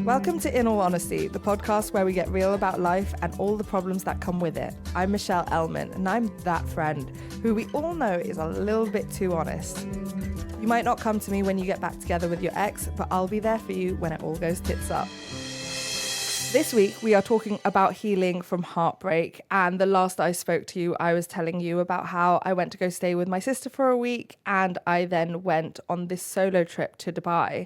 Welcome to In All Honesty, the podcast where we get real about life and all the problems that come with it. I'm Michelle Elman, and I'm that friend who we all know is a little bit too honest. You might not come to me when you get back together with your ex, but I'll be there for you when it all goes tits up. This week, we are talking about healing from heartbreak. And the last I spoke to you, I was telling you about how I went to go stay with my sister for a week, and I then went on this solo trip to Dubai.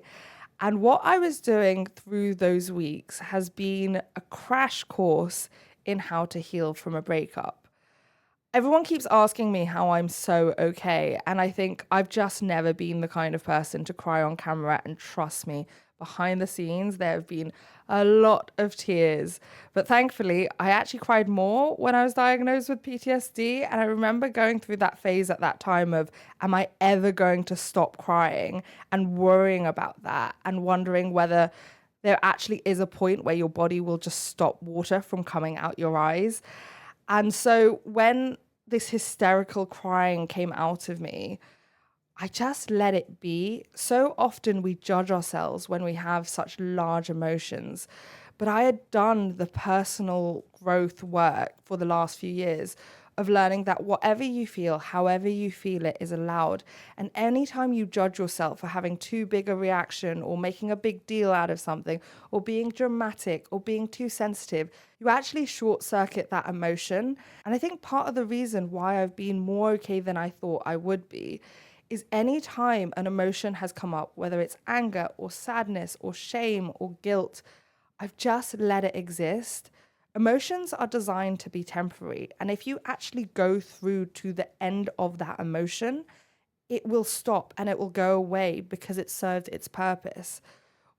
And what I was doing through those weeks has been a crash course in how to heal from a breakup. Everyone keeps asking me how I'm so okay, and I think I've just never been the kind of person to cry on camera, and trust me, behind the scenes there have been a lot of tears. But thankfully, I actually cried more when I was diagnosed with PTSD, and I remember going through that phase at that time of, am I ever going to stop crying, and worrying about that and wondering whether there actually is a point where your body will just stop water from coming out your eyes. And so when this hysterical crying came out of me, I just let it be. So often we judge ourselves when we have such large emotions. But I had done the personal growth work for the last few years of learning that whatever you feel, however you feel it, is allowed. And anytime you judge yourself for having too big a reaction or making a big deal out of something or being dramatic or being too sensitive, you actually short circuit that emotion. And I think part of the reason why I've been more okay than I thought I would be is any time an emotion has come up, whether it's anger or sadness or shame or guilt, I've just let it exist. Emotions are designed to be temporary. And if you actually go through to the end of that emotion, it will stop and it will go away because it served its purpose.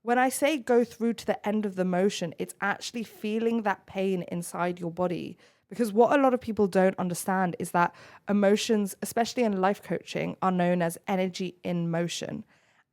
When I say go through to the end of the motion, it's actually feeling that pain inside your body. Because what a lot of people don't understand is that emotions, especially in life coaching, are known as energy in motion.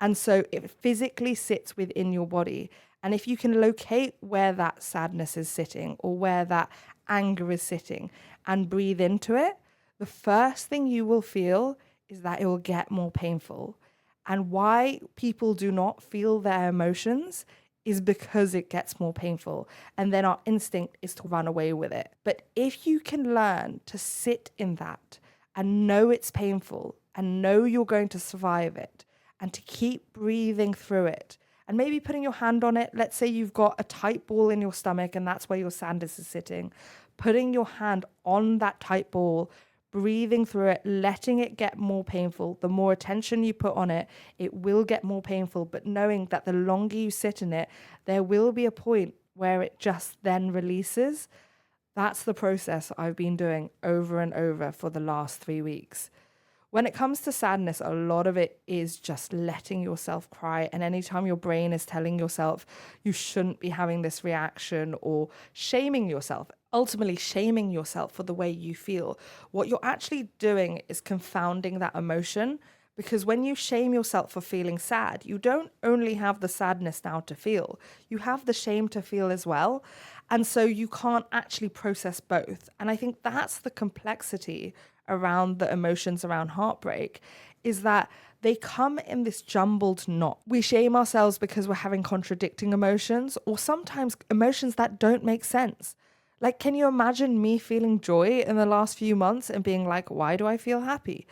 And so it physically sits within your body. And if you can locate where that sadness is sitting or where that anger is sitting and breathe into it, the first thing you will feel is that it will get more painful. And why people do not feel their emotions is because it gets more painful, and then our instinct is to run away with it. But if you can learn to sit in that and know it's painful and know you're going to survive it and to keep breathing through it and maybe putting your hand on it, let's say you've got a tight ball in your stomach and that's where your sadness is sitting, putting your hand on that tight ball, breathing through it, letting it get more painful. The more attention you put on it, it will get more painful. But knowing that the longer you sit in it, there will be a point where it just then releases. That's the process I've been doing over and over for the last 3 weeks. When it comes to sadness, a lot of it is just letting yourself cry. And anytime your brain is telling yourself you shouldn't be having this reaction or shaming yourself, ultimately shaming yourself for the way you feel, what you're actually doing is confounding that emotion. Because when you shame yourself for feeling sad, you don't only have the sadness now to feel, you have the shame to feel as well. And so you can't actually process both. And I think that's the complexity around the emotions around heartbreak, is that they come in this jumbled knot. We shame ourselves because we're having contradicting emotions, or sometimes emotions that don't make sense. Like, can you imagine me feeling joy in the last few months and being like, why do I feel happy?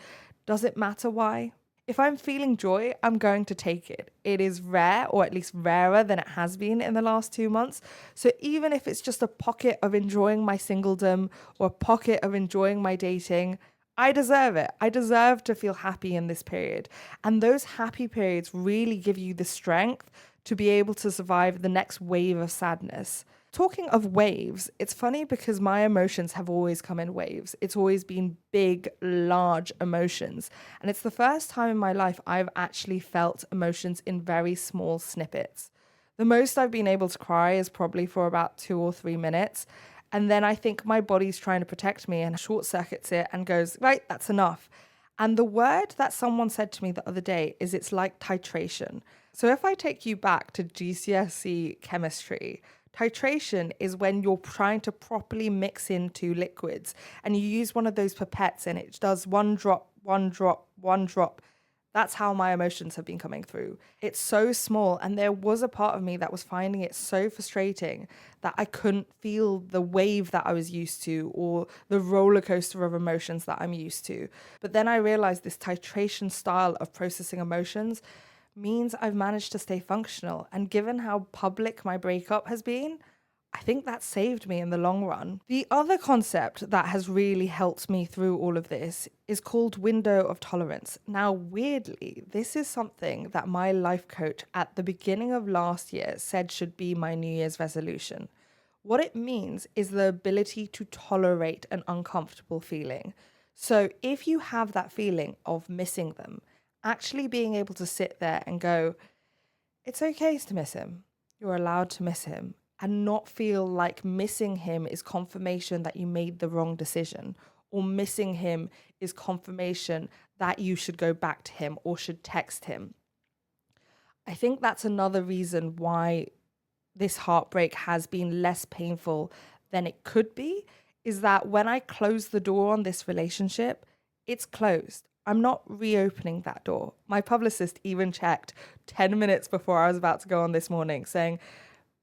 Does it matter why? If I'm feeling joy, I'm going to take it. It is rare, or at least rarer than it has been in the last 2 months. So even if it's just a pocket of enjoying my singledom or a pocket of enjoying my dating, I deserve it. I deserve to feel happy in this period. And those happy periods really give you the strength to be able to survive the next wave of sadness. Talking of waves, it's funny because my emotions have always come in waves. It's always been big, large emotions. And it's the first time in my life I've actually felt emotions in very small snippets. The most I've been able to cry is probably for about 2 or 3 minutes. And then I think my body's trying to protect me and short circuits it and goes, right, that's enough. And the word that someone said to me the other day is it's like titration. So if I take you back to GCSE chemistry, titration is when you're trying to properly mix in 2 liquids and you use one of those pipettes and it does 1 drop, 1 drop, 1 drop. That's how my emotions have been coming through. It's so small, and there was a part of me that was finding it so frustrating that I couldn't feel the wave that I was used to or the roller coaster of emotions that I'm used to. But then I realized this titration style of processing emotions means I've managed to stay functional. And given how public my breakup has been, I think that saved me in the long run. The other concept that has really helped me through all of this is called window of tolerance. Now, weirdly, this is something that my life coach at the beginning of last year said should be my New Year's resolution. What it means is the ability to tolerate an uncomfortable feeling. So if you have that feeling of missing them, actually being able to sit there and go, it's okay to miss him. You're allowed to miss him, and not feel like missing him is confirmation that you made the wrong decision, or missing him is confirmation that you should go back to him or should text him. I think that's another reason why this heartbreak has been less painful than it could be, is that when I close the door on this relationship, it's closed. I'm not reopening that door. My publicist even checked 10 minutes before I was about to go on this morning saying,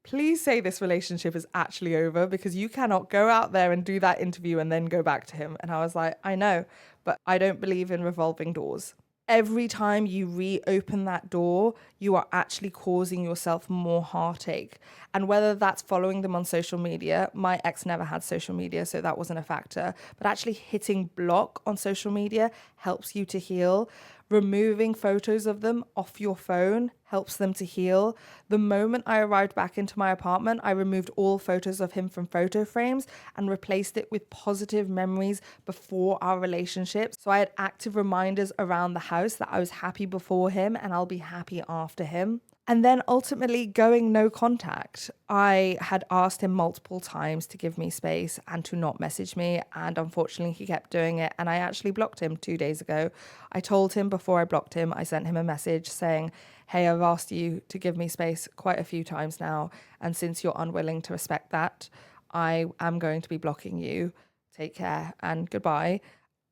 please say this relationship is actually over, because you cannot go out there and do that interview and then go back to him. And I was like, I know, but I don't believe in revolving doors. Every time you reopen that door, you are actually causing yourself more heartache. And whether that's following them on social media, my ex never had social media, so that wasn't a factor. But actually hitting block on social media helps you to heal. Removing photos of them off your phone helps them to heal. The moment I arrived back into my apartment, I removed all photos of him from photo frames and replaced it with positive memories before our relationship. So I had active reminders around the house that I was happy before him and I'll be happy after him. And then ultimately going no contact. I had asked him multiple times to give me space and to not message me. And unfortunately, he kept doing it. And I actually blocked him 2 days ago. I told him before I blocked him, I sent him a message saying, hey, I've asked you to give me space quite a few times now. And since you're unwilling to respect that, I am going to be blocking you. Take care and goodbye.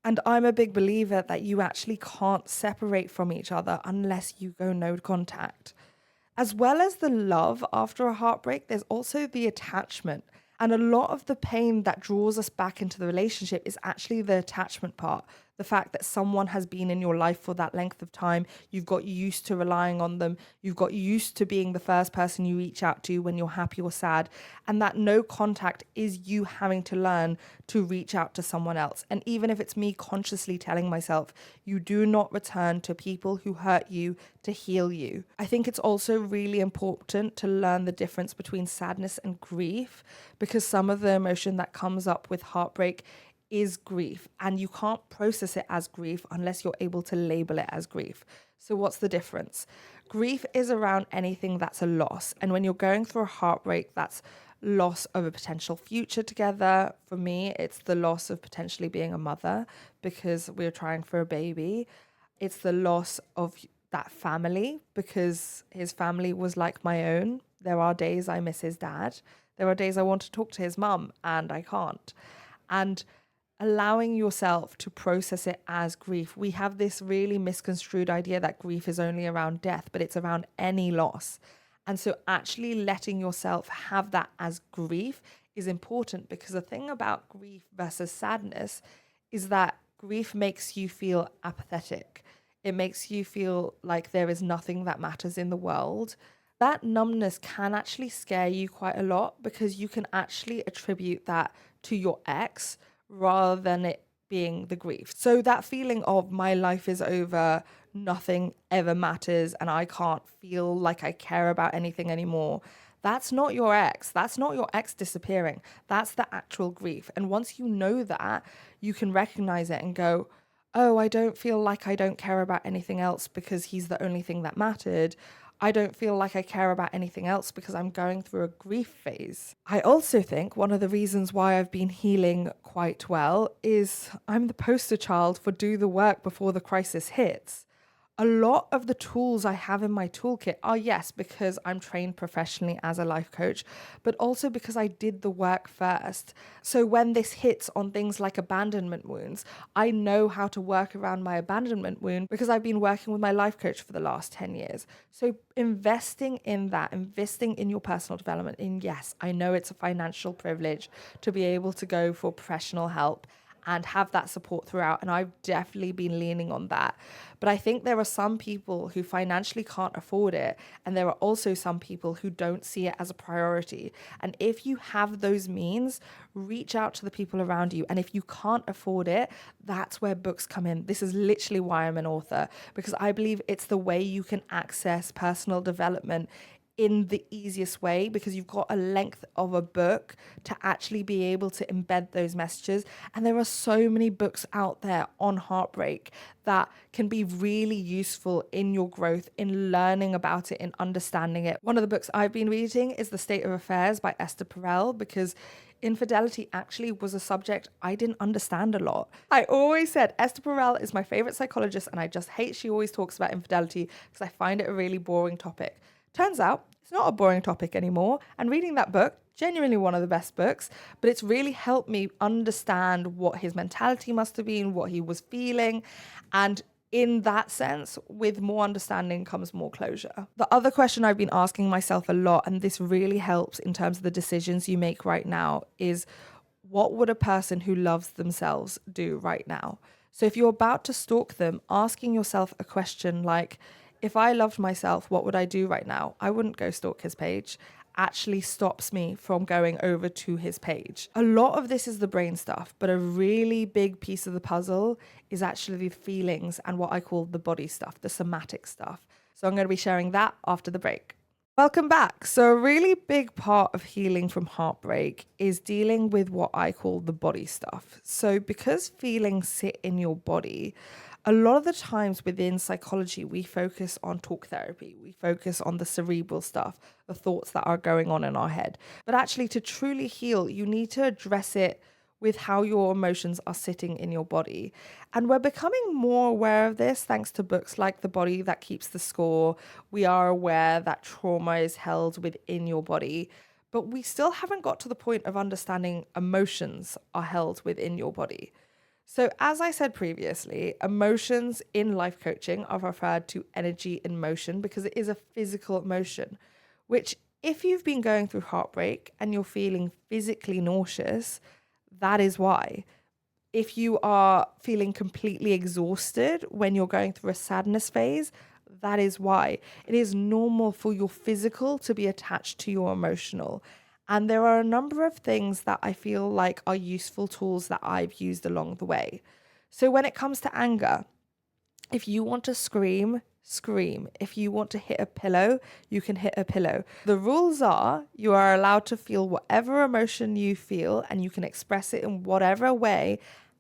And I'm a big believer that you actually can't separate from each other unless you go no contact. As well as the love after a heartbreak, there's also the attachment. And a lot of the pain that draws us back into the relationship is actually the attachment part. The fact that someone has been in your life for that length of time, you've got used to relying on them, you've got used to being the first person you reach out to when you're happy or sad, and that no contact is you having to learn to reach out to someone else. And even if it's me consciously telling myself, you do not return to people who hurt you to heal you. I think it's also really important to learn the difference between sadness and grief, because some of the emotion that comes up with heartbreak is grief, and you can't process it as grief unless you're able to label it as grief. So what's the difference? Grief is around anything that's a loss. And when you're going through a heartbreak, that's loss of a potential future together. For me, it's the loss of potentially being a mother because we're trying for a baby. It's the loss of that family because his family was like my own. There are days I miss his dad. There are days I want to talk to his mum and I can't. And allowing yourself to process it as grief. We have this really misconstrued idea that grief is only around death, but it's around any loss. And so actually letting yourself have that as grief is important, because the thing about grief versus sadness is that grief makes you feel apathetic. It makes you feel like there is nothing that matters in the world. That numbness can actually scare you quite a lot, because you can actually attribute that to your ex rather than it being the grief. So that feeling of my life is over, nothing ever matters, and I can't feel like I care about anything anymore. That's not your ex. That's not your ex disappearing. That's the actual grief. And once you know that, you can recognize it and go, oh, I don't feel like I don't care about anything else because he's the only thing that mattered. I don't feel like I care about anything else because I'm going through a grief phase. I also think one of the reasons why I've been healing quite well is I'm the poster child for do the work before the crisis hits. A lot of the tools I have in my toolkit are, yes, because I'm trained professionally as a life coach, but also because I did the work first. So when this hits on things like abandonment wounds, I know how to work around my abandonment wound because I've been working with my life coach for the last 10 years. So investing in that, investing in your personal development, and yes, I know it's a financial privilege to be able to go for professional help and have that support throughout. And I've definitely been leaning on that. But I think there are some people who financially can't afford it. And there are also some people who don't see it as a priority. And if you have those means, reach out to the people around you. And if you can't afford it, that's where books come in. This is literally why I'm an author, because I believe it's the way you can access personal development in the easiest way, because you've got a length of a book to actually be able to embed those messages. And there are so many books out there on heartbreak that can be really useful in your growth, in learning about it, in understanding it. One of the books I've been reading is The State of Affairs by Esther Perel, because infidelity actually was a subject I didn't understand a lot. I always said Esther Perel is my favorite psychologist, and I just hate she always talks about infidelity because I find it a really boring topic. Turns out it's not a boring topic anymore. And reading that book, genuinely one of the best books, but it's really helped me understand what his mentality must have been, what he was feeling. And in that sense, with more understanding comes more closure. The other question I've been asking myself a lot, and this really helps in terms of the decisions you make right now, is what would a person who loves themselves do right now? So if you're about to stalk them, asking yourself a question like, if I loved myself, what would I do right now? I wouldn't go stalk his page. Actually stops me from going over to his page. A lot of this is the brain stuff, but a really big piece of the puzzle is actually the feelings and what I call the body stuff, the somatic stuff. So I'm going to be sharing that after the break. Welcome back. So a really big part of healing from heartbreak is dealing with what I call the body stuff. So because feelings sit in your body, a lot of the times within psychology, we focus on talk therapy. We focus on the cerebral stuff, the thoughts that are going on in our head. But actually, to truly heal, you need to address it with how your emotions are sitting in your body. And we're becoming more aware of this thanks to books like The Body That Keeps the Score. We are aware that trauma is held within your body, but we still haven't got to the point of understanding emotions are held within your body. So as I said previously, emotions in life coaching are referred to energy in motion because it is a physical emotion, which if you've been going through heartbreak and you're feeling physically nauseous, that is why. If you are feeling completely exhausted when you're going through a sadness phase, that is why. It is normal for your physical to be attached to your emotional. And there are a number of things that I feel like are useful tools that I've used along the way. So when it comes to anger, if you want to scream, scream. If you want to hit a pillow, you can hit a pillow. The rules are you are allowed to feel whatever emotion you feel and you can express it in whatever way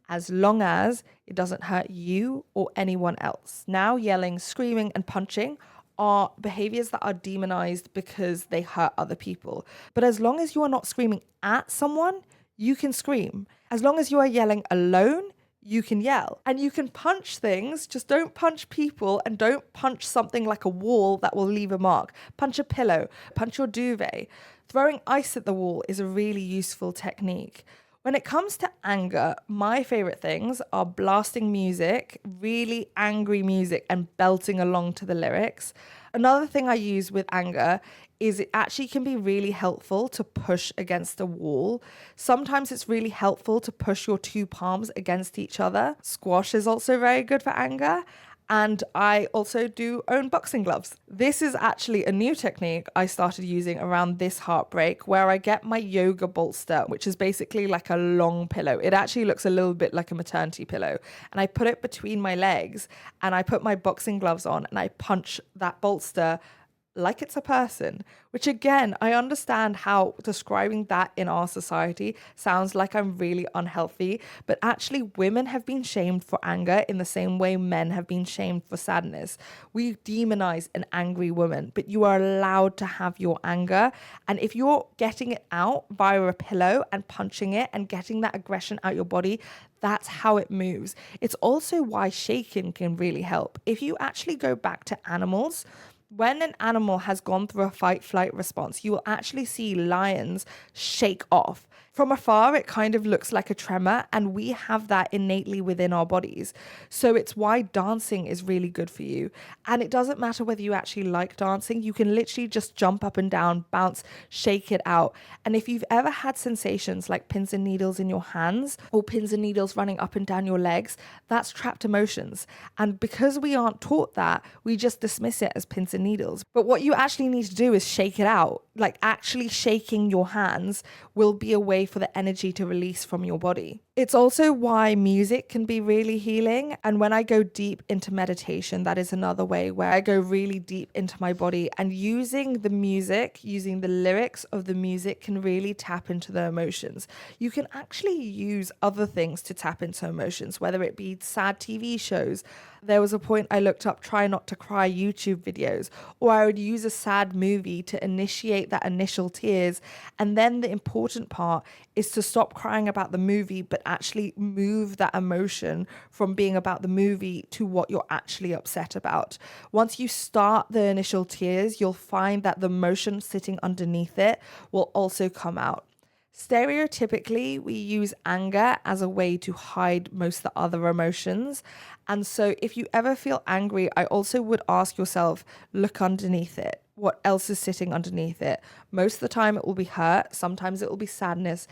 as long as it doesn't hurt you or anyone else. Now, yelling, screaming, and punching are behaviors that are demonized because they hurt other people. But as long as you are not screaming at someone, you can scream. As long as you are yelling alone, you can yell. And you can punch things, just don't punch people and don't punch something like a wall that will leave a mark. Punch a pillow, punch your duvet. Throwing ice at the wall is a really useful technique. When it comes to anger, my favorite things are blasting music, really angry music, and belting along to the lyrics. Another thing I use with anger is it actually can be really helpful to push against a wall. Sometimes it's really helpful to push your two palms against each other. Squash is also very good for anger. And I also do own boxing gloves. This is actually a new technique I started using around this heartbreak, where I get my yoga bolster, which is basically like a long pillow. It actually looks a little bit like a maternity pillow. And I put it between my legs and I put my boxing gloves on and I punch that bolster like it's a person, which again, I understand how describing that in our society sounds like I'm really unhealthy, but actually women have been shamed for anger in the same way men have been shamed for sadness. We demonize an angry woman, but you are allowed to have your anger. And if you're getting it out via a pillow and punching it and getting that aggression out your body, that's how it moves. It's also why shaking can really help. If you actually go back to animals, when an animal has gone through a fight flight response, you will actually see lions shake off. From afar, it kind of looks like a tremor, and we have that innately within our bodies. So it's why dancing is really good for you. And it doesn't matter whether you actually like dancing, you can literally just jump up and down, bounce, shake it out. And if you've ever had sensations like pins and needles in your hands or pins and needles running up and down your legs, that's trapped emotions. And because we aren't taught that, we just dismiss it as pins and needles. But what you actually need to do is shake it out. Like actually shaking your hands will be a way for the energy to release from your body. It's also why music can be really healing. And when I go deep into meditation, that is another way where I go really deep into my body, and using the music, using the lyrics of the music can really tap into the emotions. You can actually use other things to tap into emotions, whether it be sad TV shows. There was a point I looked up try not to cry YouTube videos, or I would use a sad movie to initiate that initial tears. And then the important part is to stop crying about the movie, but actually move that emotion from being about the movie to what you're actually upset about. Once you start the initial tears, you'll find that the emotion sitting underneath it will also come out. Stereotypically, we use anger as a way to hide most of the other emotions. And so if you ever feel angry, I also would ask yourself, look underneath it. What else is sitting underneath it? Most of the time it will be hurt. Sometimes it will be sadness.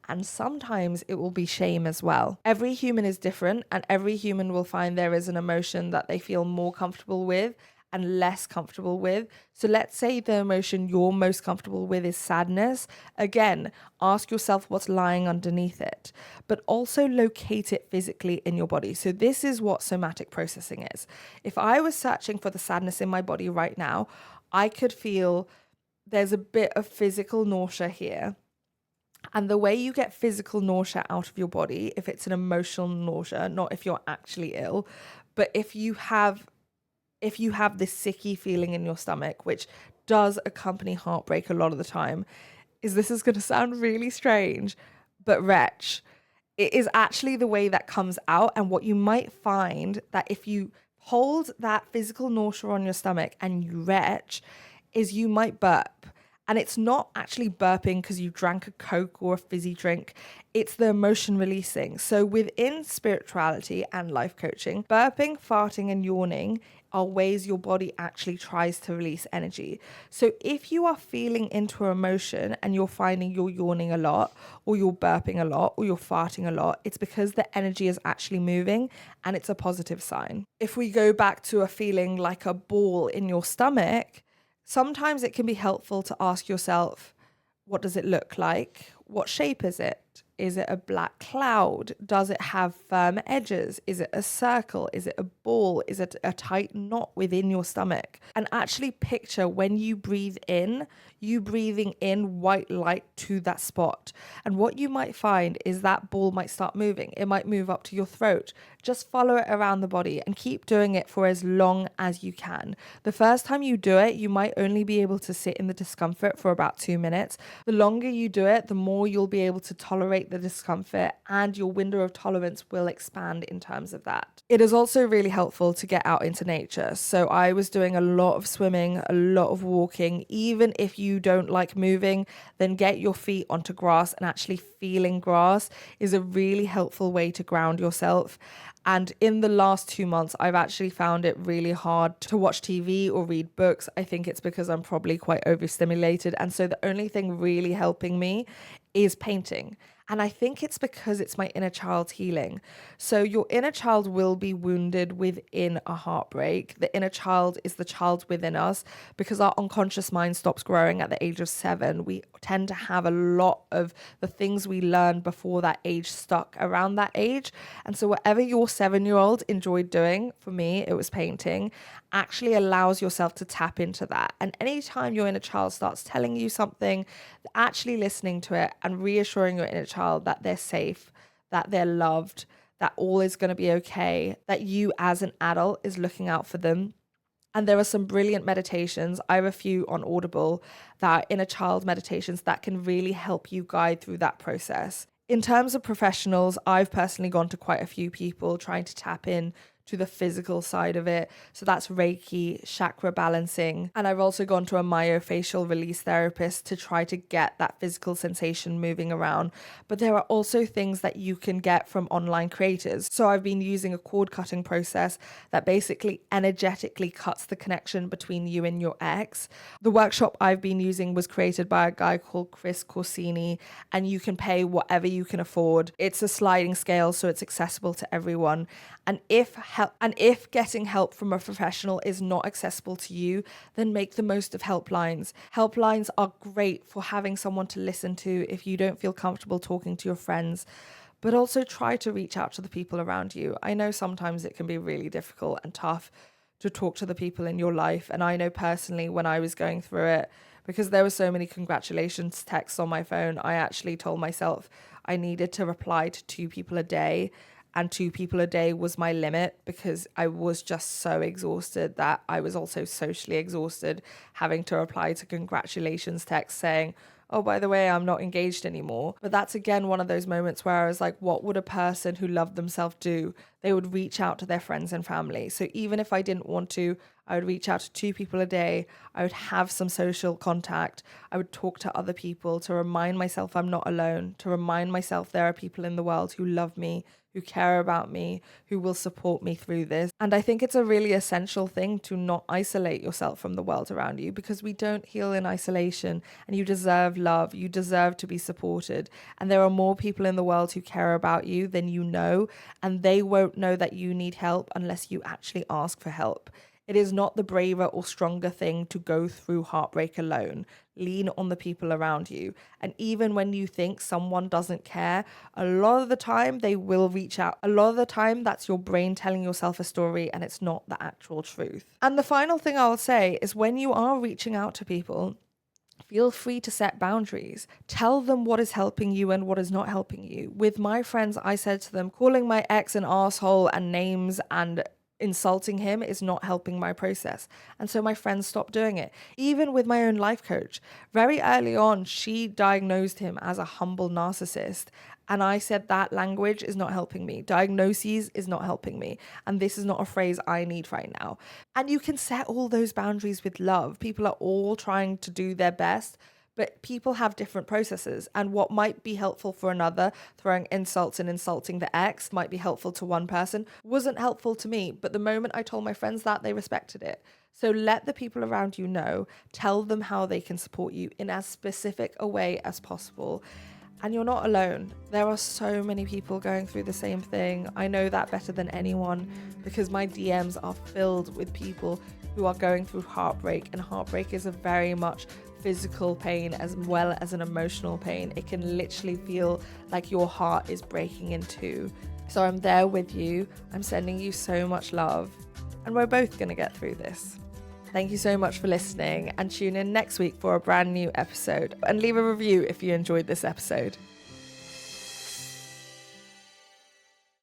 And sometimes it will be shame as well. Every human is different, and every human will find there is an emotion that they feel more comfortable with and less comfortable with. So let's say the emotion you're most comfortable with is sadness. Again, ask yourself what's lying underneath it, but also locate it physically in your body. So this is what somatic processing is. If I was searching for the sadness in my body right now, I could feel there's a bit of physical nausea here. And the way you get physical nausea out of your body, if it's an emotional nausea, not if you're actually ill, but if you have this sicky feeling in your stomach, which does accompany heartbreak a lot of the time, this is going to sound really strange, but retch. It is actually the way that comes out. And what you might find that if you hold that physical nausea on your stomach and you retch, is you might burp. And it's not actually burping because you drank a Coke or a fizzy drink. It's the emotion releasing. So within spirituality and life coaching, burping, farting, and yawning are ways your body actually tries to release energy. So if you are feeling into an emotion and you're finding you're yawning a lot, or you're burping a lot, or you're farting a lot, it's because the energy is actually moving, and it's a positive sign. If we go back to a feeling like a ball in your stomach, sometimes it can be helpful to ask yourself, what does it look like? What shape is it? Is it a black cloud? Does it have firm edges? Is it a circle? Is it a ball? Is it a tight knot within your stomach? And actually picture when you breathe in, you breathing in white light to that spot. And what you might find is that ball might start moving. It might move up to your throat. Just follow it around the body and keep doing it for as long as you can. The first time you do it, you might only be able to sit in the discomfort for about 2 minutes. The longer you do it, the more you'll be able to tolerate the discomfort, and your window of tolerance will expand in terms of that. It is also really helpful to get out into nature. So I was doing a lot of swimming, a lot of walking. Even if you don't like moving, then get your feet onto grass, and actually feeling grass is a really helpful way to ground yourself. And in the last 2 months, I've actually found it really hard to watch TV or read books. I think it's because I'm probably quite overstimulated. And so the only thing really helping me is painting. And I think it's because it's my inner child's healing. So your inner child will be wounded within a heartbreak. The inner child is the child within us because our unconscious mind stops growing at the age of 7. We tend to have a lot of the things we learned before that age stuck around that age. And so whatever your 7-year-old enjoyed doing, for me, it was painting, actually allows yourself to tap into that. And anytime your inner child starts telling you something, actually listening to it and reassuring your inner child that they're safe, that they're loved, that all is going to be okay, that you as an adult is looking out for them. And there are some brilliant meditations. I have a few on Audible that are inner child meditations that can really help you guide through that process. In terms of professionals, I've personally gone to quite a few people trying to tap in to the physical side of it. So that's Reiki, chakra balancing. And I've also gone to a myofascial release therapist to try to get that physical sensation moving around. But there are also things that you can get from online creators. So I've been using a cord cutting process that basically energetically cuts the connection between you and your ex. The workshop I've been using was created by a guy called Chris Corsini, and you can pay whatever you can afford. It's a sliding scale, so it's accessible to everyone. And if getting help from a professional is not accessible to you, then make the most of helplines. Helplines are great for having someone to listen to if you don't feel comfortable talking to your friends, but also try to reach out to the people around you. I know sometimes it can be really difficult and tough to talk to the people in your life. And I know personally when I was going through it, because there were so many congratulations texts on my phone, I actually told myself I needed to reply to 2 people a day. And 2 people a day was my limit because I was just so exhausted that I was also socially exhausted, having to reply to congratulations texts saying, oh, by the way, I'm not engaged anymore. But that's again one of those moments where I was like, what would a person who loved themselves do? They would reach out to their friends and family. So even if I didn't want to, I would reach out to 2 people a day. I would have some social contact. I would talk to other people to remind myself I'm not alone, to remind myself there are people in the world who love me, who care about me, who will support me through this. And I think it's a really essential thing to not isolate yourself from the world around you, because we don't heal in isolation, and you deserve love. You deserve to be supported. And there are more people in the world who care about you than you know, and they won't know that you need help unless you actually ask for help. It is not the braver or stronger thing to go through heartbreak alone. Lean on the people around you. And even when you think someone doesn't care, a lot of the time they will reach out. A lot of the time that's your brain telling yourself a story and it's not the actual truth. And the final thing I'll say is when you are reaching out to people, feel free to set boundaries. Tell them what is helping you and what is not helping you. With my friends, I said to them, calling my ex an asshole and names and insulting him is not helping my process. And so my friends stopped doing it. Even with my own life coach, very early on, she diagnosed him as a humble narcissist. And I said that language is not helping me. Diagnoses is not helping me. And this is not a phrase I need right now. And you can set all those boundaries with love. People are all trying to do their best, but people have different processes, and what might be helpful for another, throwing insults and insulting the ex, might be helpful to one person, wasn't helpful to me. But the moment I told my friends that, they respected it. So let the people around you know, tell them how they can support you in as specific a way as possible. And you're not alone. There are so many people going through the same thing. I know that better than anyone because my DMs are filled with people who are going through heartbreak, and heartbreak is a very much physical pain as well as an emotional pain. It can literally feel like your heart is breaking in two. So I'm there with you. I'm sending you so much love, and we're both going to get through this. Thank you so much for listening, and tune in next week for a brand new episode, and leave a review if you enjoyed this episode.